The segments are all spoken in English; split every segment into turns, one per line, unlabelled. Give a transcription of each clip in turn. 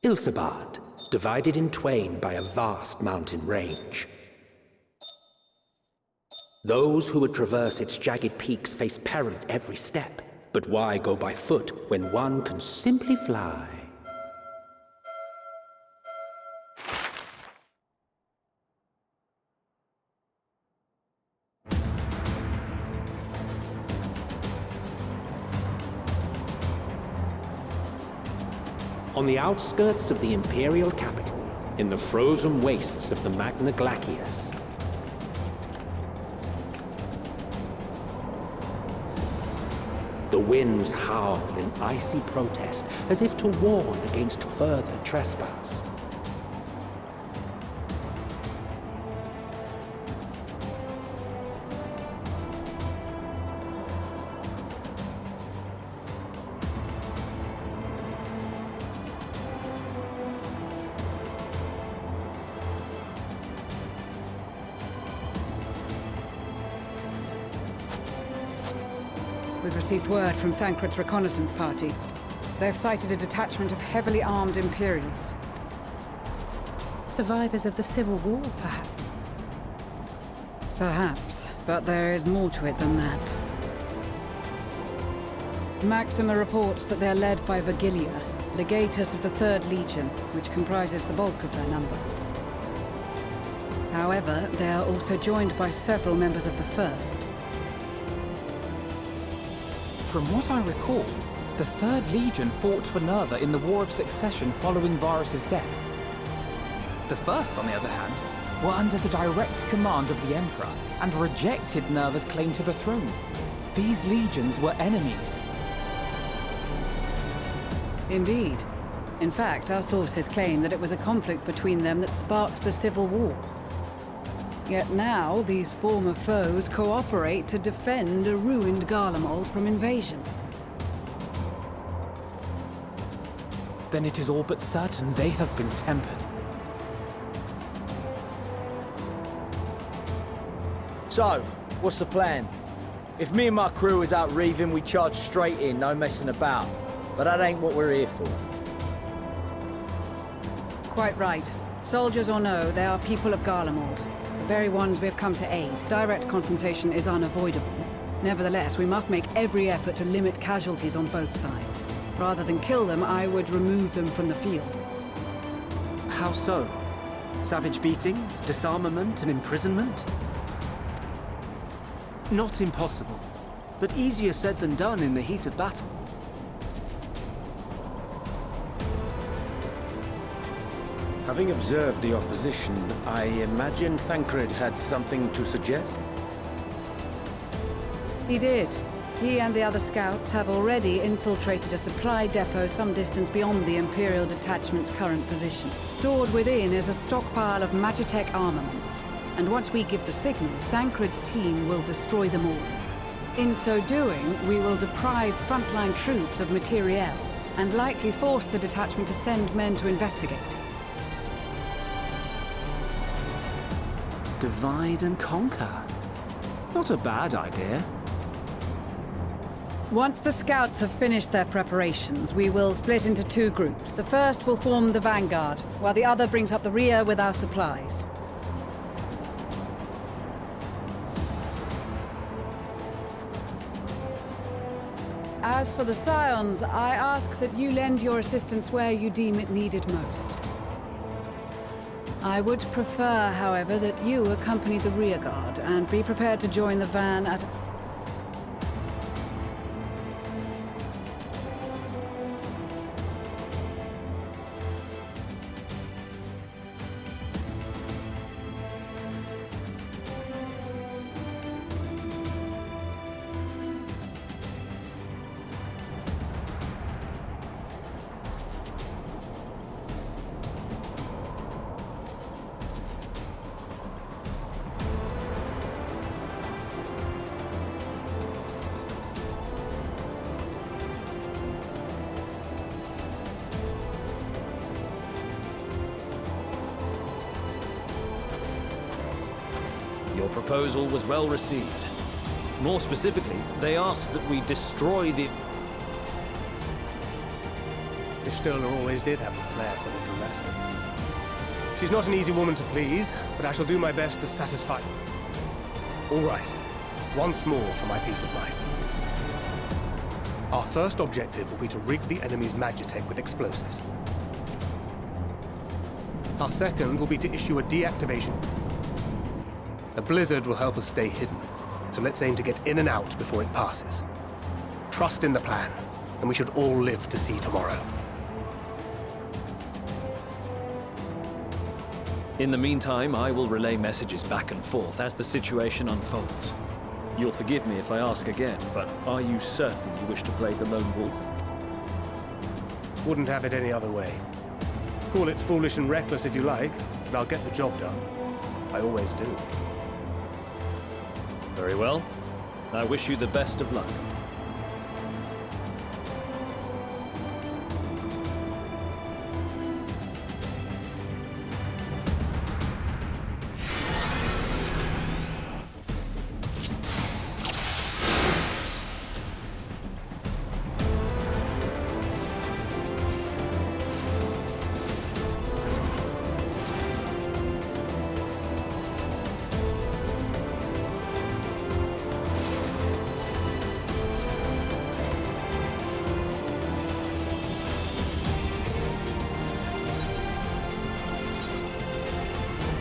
Ilsabard, divided in twain by a vast mountain range. Those who would traverse its jagged peaks face peril at every step. But why go by foot when one can simply fly? On the outskirts of the Imperial capital, in the frozen wastes of the Magna Glacius, the winds howl in icy protest, as if to warn against further trespass.
We've received word from Thancred's reconnaissance party. They've sighted a detachment of heavily armed Imperials.
Survivors of the Civil War, perhaps?
Perhaps, but there is more to it than that. Maxima reports that they're led by Vergilia, legatus of the 3rd Legion, which comprises the bulk of their number. However, they are also joined by several members of the 1st.
From what I recall, the 3rd Legion fought for Nerva in the War of Succession following Varus's death. The 1st, on the other hand, were under the direct command of the Emperor and rejected Nerva's claim to the throne. These legions were enemies.
Indeed. In fact, our sources claim that it was a conflict between them that sparked the Civil War. Yet now, these former foes cooperate to defend a ruined Garlemald from invasion.
Then it is all but certain they have been tempered.
So, what's the plan? If me and my crew is out reaving, we charge straight in, no messing about. But that ain't what we're here for.
Quite right. Soldiers or no, they are people of Garlemald. The very ones we have come to aid. Direct confrontation is unavoidable. Nevertheless, we must make every effort to limit casualties on both sides. Rather than kill them, I would remove them from the field.
How so? Savage beatings, disarmament, and imprisonment? Not impossible, but easier said than done in the heat of battle.
Having observed the opposition, I imagine Thancred had something to suggest?
He did. He and the other scouts have already infiltrated a supply depot some distance beyond the Imperial detachment's current position. Stored within is a stockpile of Magitech armaments. And once we give the signal, Thancred's team will destroy them all. In so doing, we will deprive frontline troops of materiel, and likely force the detachment to send men to investigate.
Divide and conquer. Not a bad idea.
Once the scouts have finished their preparations, we will split into 2 groups. The first will form the vanguard, while the other brings up the rear with our supplies. As for the Scions, I ask that you lend your assistance where you deem it needed most. I would prefer, however, that you accompany the rearguard and be prepared to join the van at...
Your proposal was well received. More specifically, they asked that we destroy the...
Miss Stoller always did have a flair for the dramatic. She's not an easy woman to please, but I shall do my best to satisfy... All right. Once more for my peace of mind. Our first objective will be to rig the enemy's magitech with explosives. Our second will be to issue a deactivation. The blizzard will help us stay hidden, so let's aim to get in and out before it passes. Trust in the plan, and we should all live to see tomorrow.
In the meantime, I will relay messages back and forth as the situation unfolds. You'll forgive me if I ask again, but are you certain you wish to play the lone wolf?
Wouldn't have it any other way. Call it foolish and reckless if you like, but I'll get the job done. I always do.
Very well. I wish you the best of luck.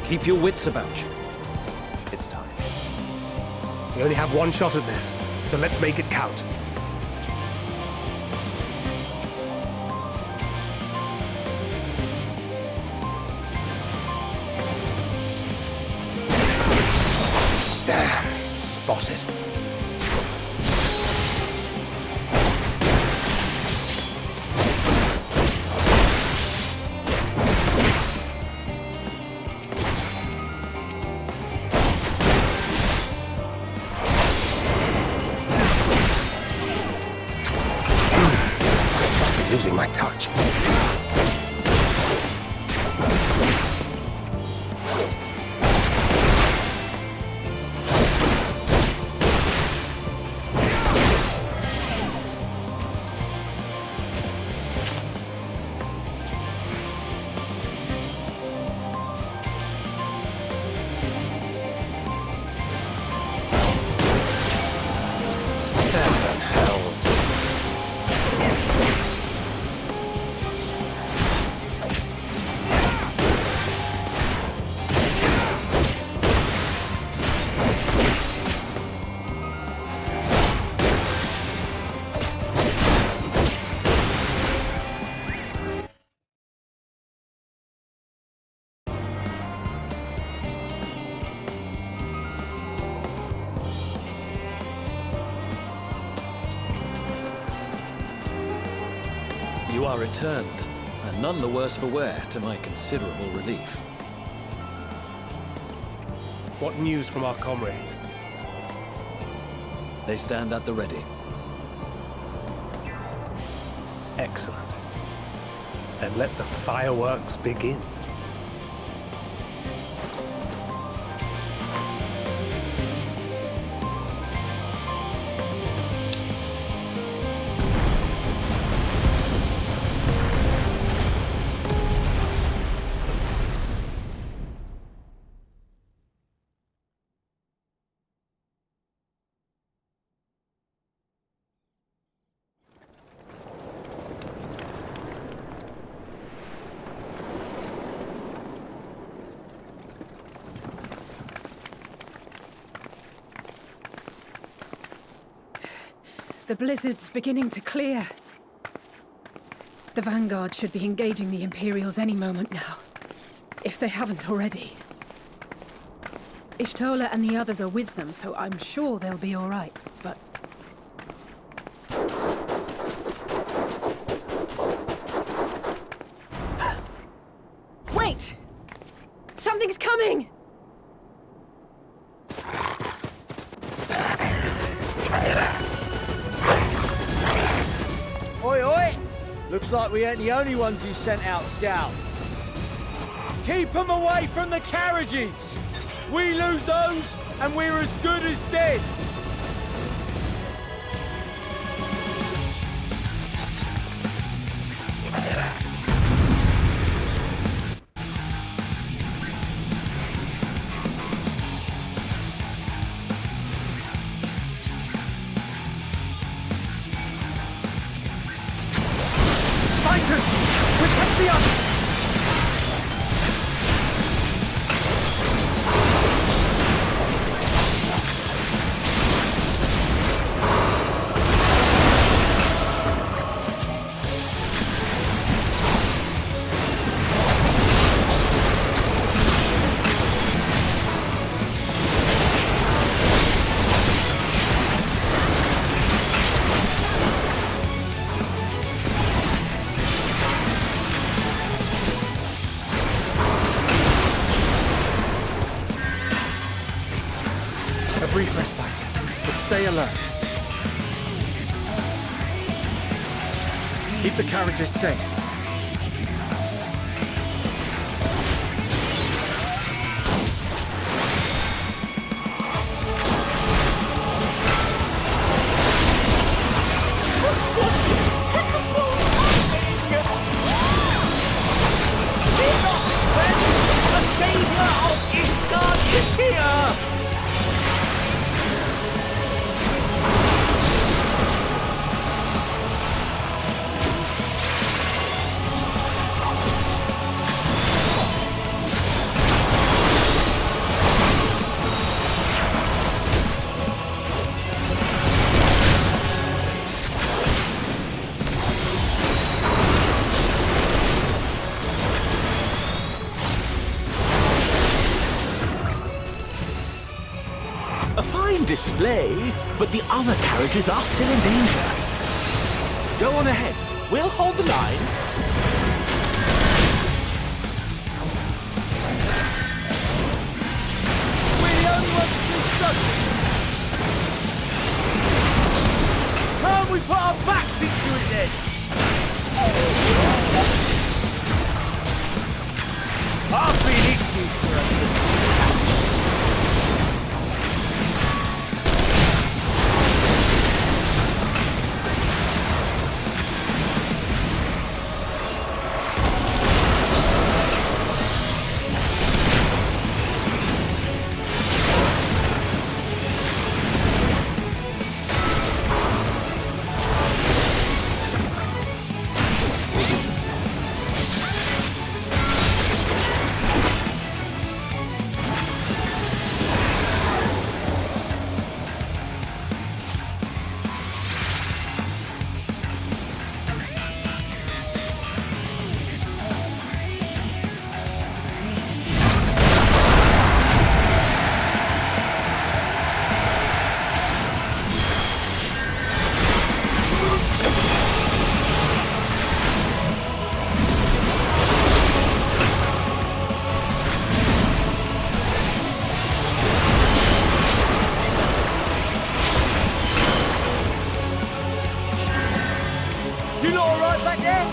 Keep your wits about you.
It's time. We only have one shot at this, so let's make it count. Damn, spotted. Losing my touch. Seven hells.
You are returned, and none the worse for wear, to my considerable relief.
What news from our comrades?
They stand at the ready.
Excellent. Then let the fireworks begin.
The blizzard's beginning to clear. The Vanguard should be engaging the Imperials any moment now, if they haven't already. Ishtola and the others are with them, so I'm sure they'll be all right, but... Wait! Something's coming!
Oi, oi! Looks like we ain't the only ones who sent out scouts. Keep them away from the carriages! We lose those, and we're as good as dead! Take the others!
A brief respite, but stay alert. Keep the carriages safe.
A fine display, but the other carriages are still in danger. Go on ahead. We'll hold the line.
We're the only ones still struggling. Time we put our backs into it then. I've been itching for a good slap. You lot all right back there?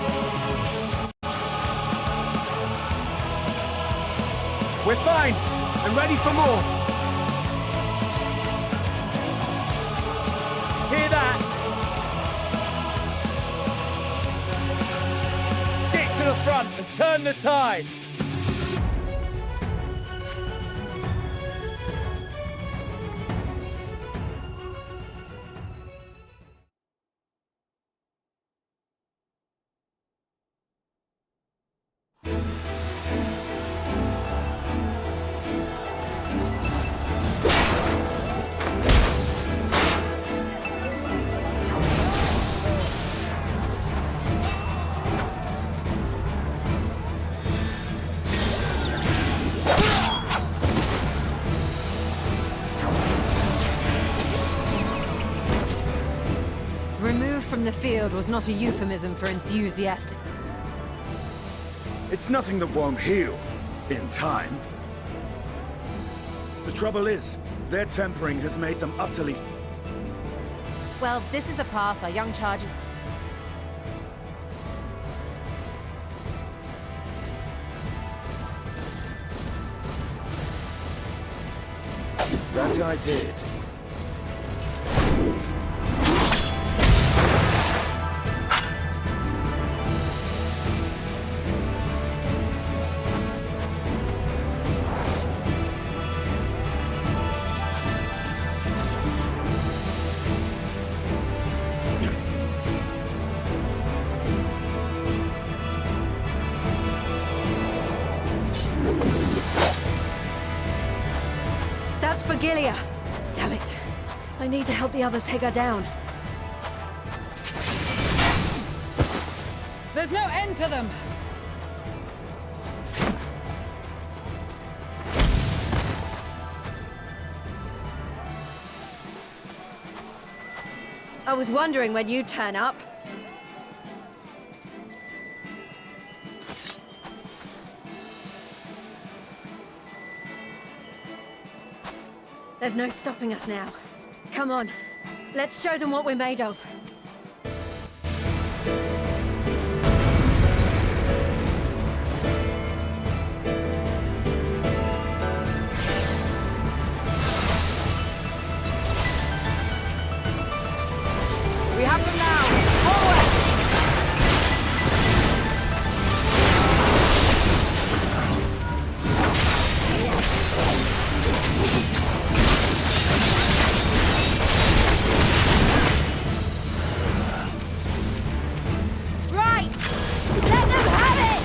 We're fine and ready for more. Hear that? Get to the front and turn the tide.
Removed from the field was not a euphemism for enthusiastic.
It's nothing that won't heal in time. The trouble is, their tempering has made them utterly...
Well, this is the path our young charges...
That I did.
Vigilia! Damn it. I need to help the others take her down.
There's no end to them!
I was wondering when you'd turn up. There's no stopping us now. Come on, let's show them what we're made of.
We have them now! Forward!
Right! Let them have it!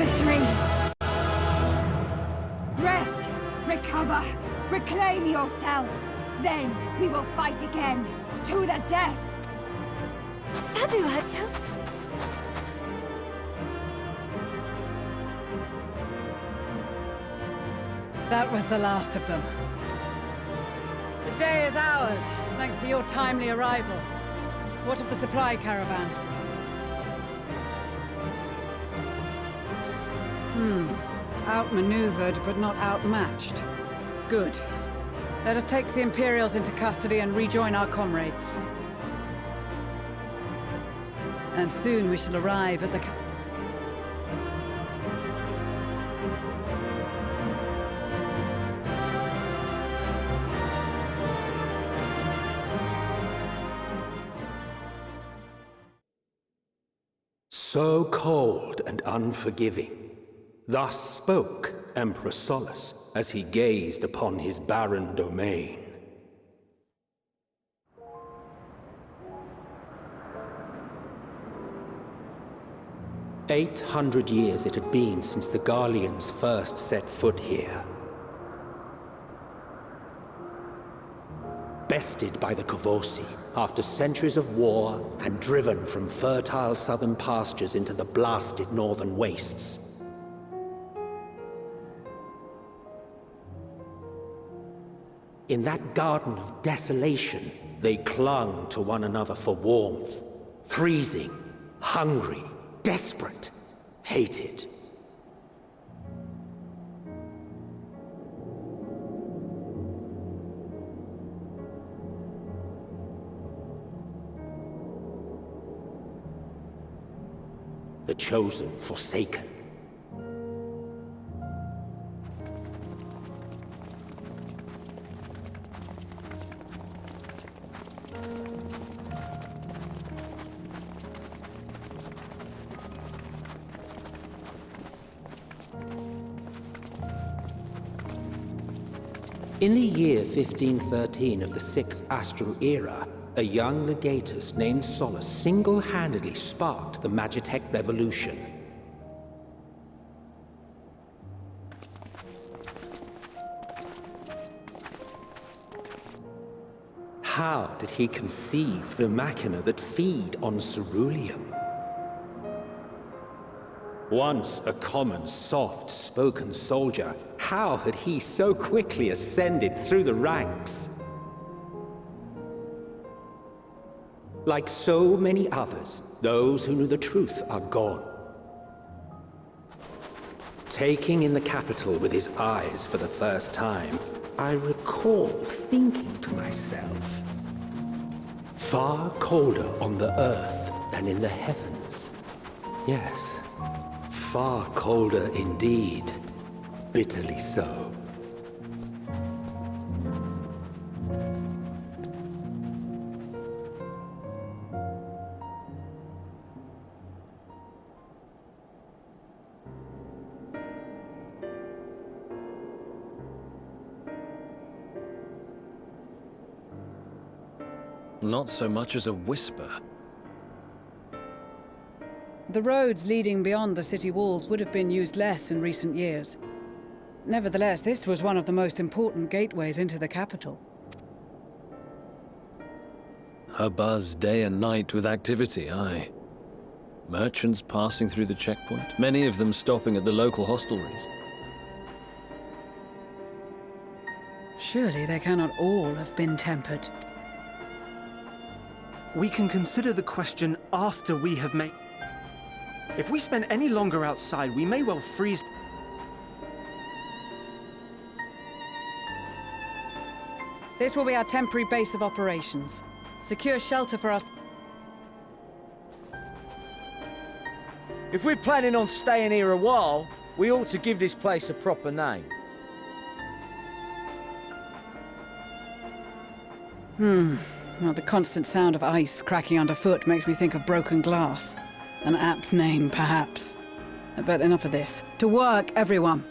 adversary! Rest! Recover! Reclaim yourself! Then we will fight again! To the death!
Saduhat!
That was the last of them. The day is ours, thanks to your timely arrival. What of the supply caravan? Outmaneuvered, but not outmatched. Good. Let us take the Imperials into custody and rejoin our comrades. And soon we shall arrive at the
So cold and unforgiving. Thus spoke Emperor Solus as he gazed upon his barren domain. "800 years it had been since the Garleans first set foot here. Bested by the Kavosi after centuries of war and driven from fertile southern pastures into the blasted northern wastes. In that garden of desolation, they clung to one another for warmth, freezing, hungry, desperate, hated. The chosen forsaken. In the year 1513 of the 6th Astral Era, a young legatus named Solus single-handedly sparked the Magitech Revolution. How did he conceive the machina that feed on ceruleum? Once a common, soft-spoken soldier, how had he so quickly ascended through the ranks? Like so many others, those who knew the truth are gone. Taking in the capital with his eyes for the first time, I recall thinking to myself, far colder on the earth than in the heavens. Yes, far colder indeed. Bitterly so.
Not so much as a whisper.
The roads leading beyond the city walls would have been used less in recent years. Nevertheless, this was one of the most important gateways into the capital.
A buzz day and night with activity, aye. Merchants passing through the checkpoint, many of them stopping at the local hostelries.
Surely they cannot all have been tempered.
We can consider the question after we have made... If we spend any longer outside, we may well freeze...
This will be our temporary base of operations. Secure shelter for us.
If we're planning on staying here a while, we ought to give this place a proper name.
Well, the constant sound of ice cracking underfoot makes me think of broken glass. An apt name, perhaps. But enough of this. To work, everyone!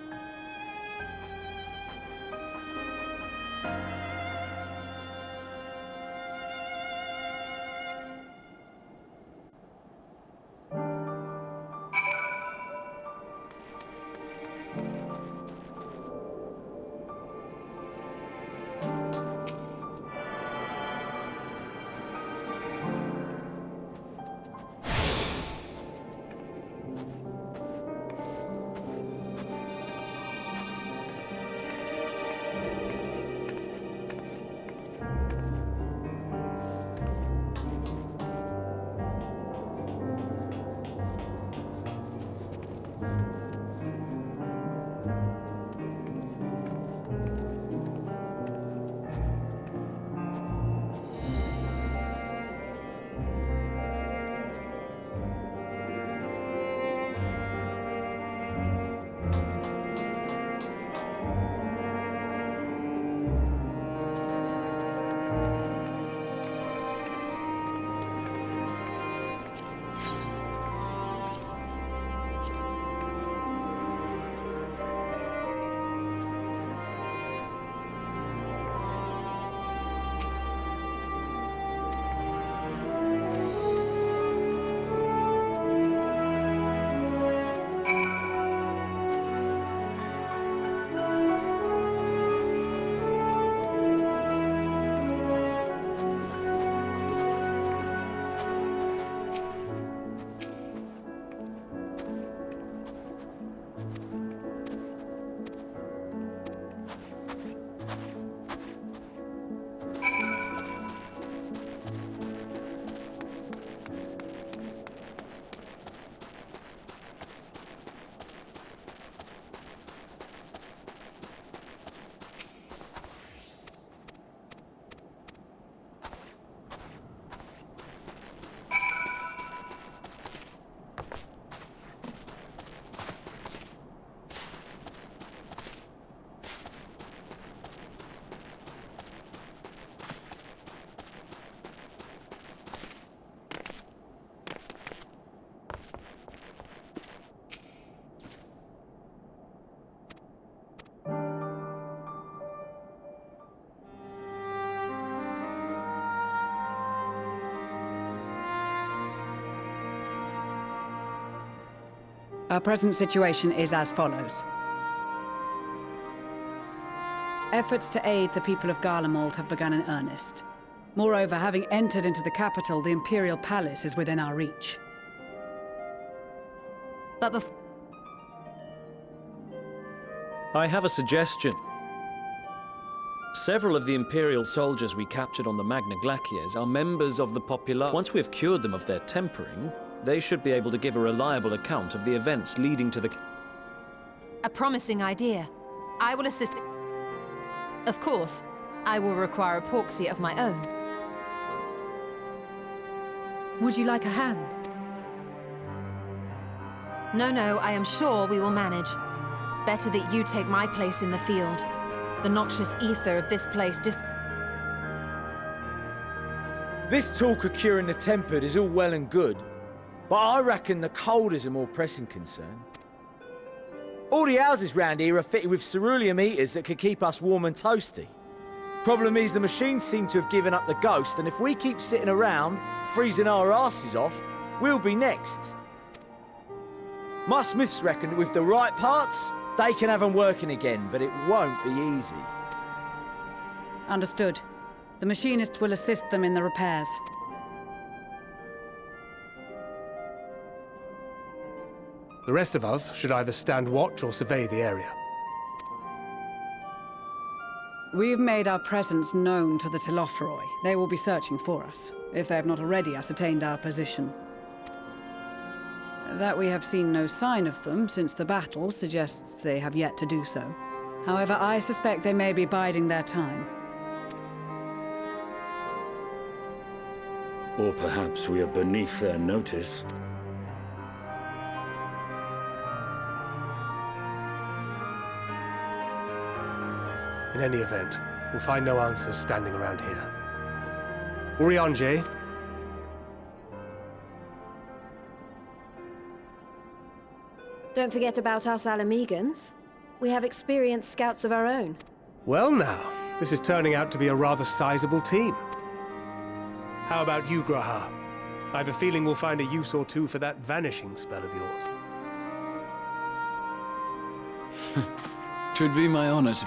Our present situation is as follows. Efforts to aid the people of Garlemald have begun in earnest. Moreover, having entered into the capital, the Imperial Palace is within our reach.
But before...
I have a suggestion. Several of the Imperial soldiers we captured on the Magna Glaciers are members of the popular. Once we have cured them of their tempering, they should be able to give a reliable account of the events leading to the...
A promising idea. I will assist... Of course, I will require a proxy of my own.
Would you like a hand?
No, I am sure we will manage. Better that you take my place in the field. The noxious ether of this place
This talk of curing the tempered is all well and good, but I reckon the cold is a more pressing concern. All the houses round here are fitted with ceruleum heaters that could keep us warm and toasty. Problem is, the machines seem to have given up the ghost, and if we keep sitting around, freezing our asses off, we'll be next. My smiths reckon that with the right parts, they can have them working again, but it won't be easy.
Understood. The machinists will assist them in the repairs.
The rest of us should either stand watch or survey the area.
We've made our presence known to the Telophoroi. They will be searching for us, if they have not already ascertained our position. That we have seen no sign of them since the battle suggests they have yet to do so. However, I suspect they may be biding their time.
Or perhaps we are beneath their notice.
In any event, we'll find no answers standing around here. Urianger.
Don't forget about us Alamegans. We have experienced scouts of our own.
Well now, this is turning out to be a rather sizable team. How about you, Graha? I have a feeling we'll find a use or two for that vanishing spell of yours.
Twould be my honor to...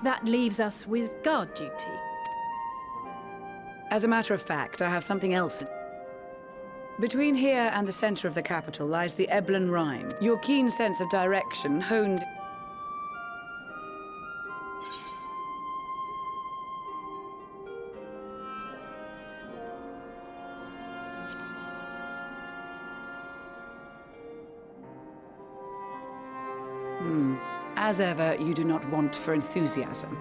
That leaves us with guard duty.
As a matter of fact, I have something else. Between here and the center of the capital lies the Eblan Rhine. Your keen sense of direction honed... As ever, you do not want for enthusiasm.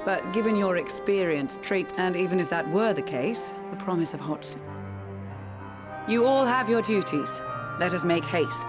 But given your experience, trait, and even if that were the case, the promise of hot soup. You all have your duties. Let us make haste.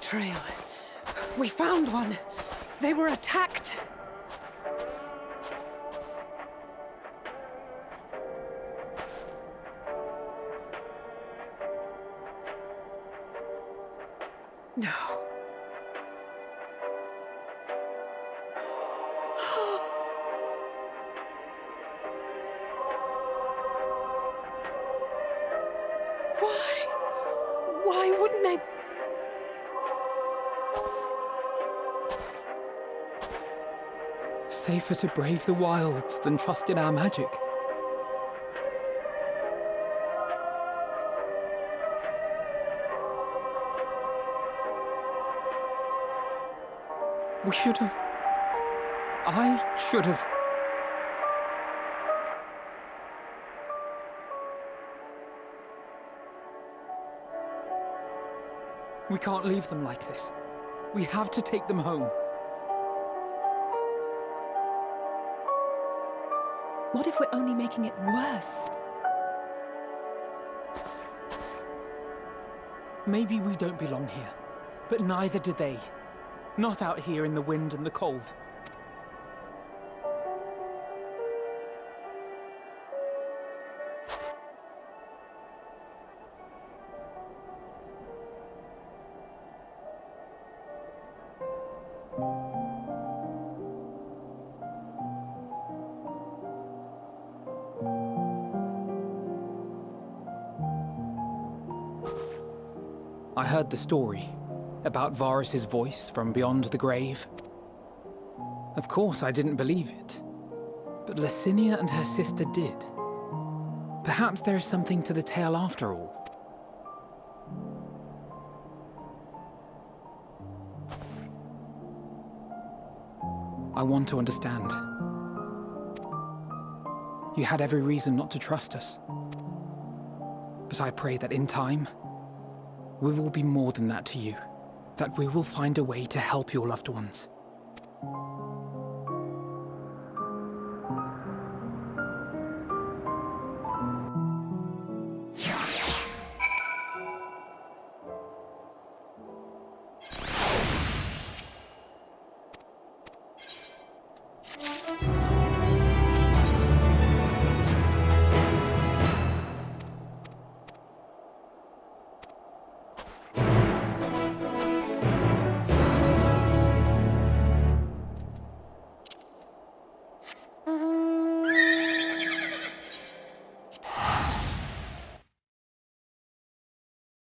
trail. We found one. They were attacked. No. Why wouldn't they?
Safer to brave the wilds than trust in our magic. We should have... I should have... We can't leave them like this. We have to take them home.
What if we're only making it worse?
Maybe we don't belong here, but neither do they. Not out here in the wind and the cold. I heard the story about Varus's voice from beyond the grave. Of course, I didn't believe it, but Licinia and her sister did. Perhaps there is something to the tale after all. I want to understand. You had every reason not to trust us. But I pray that in time, we will be more than that to you. That we will find a way to help your loved ones.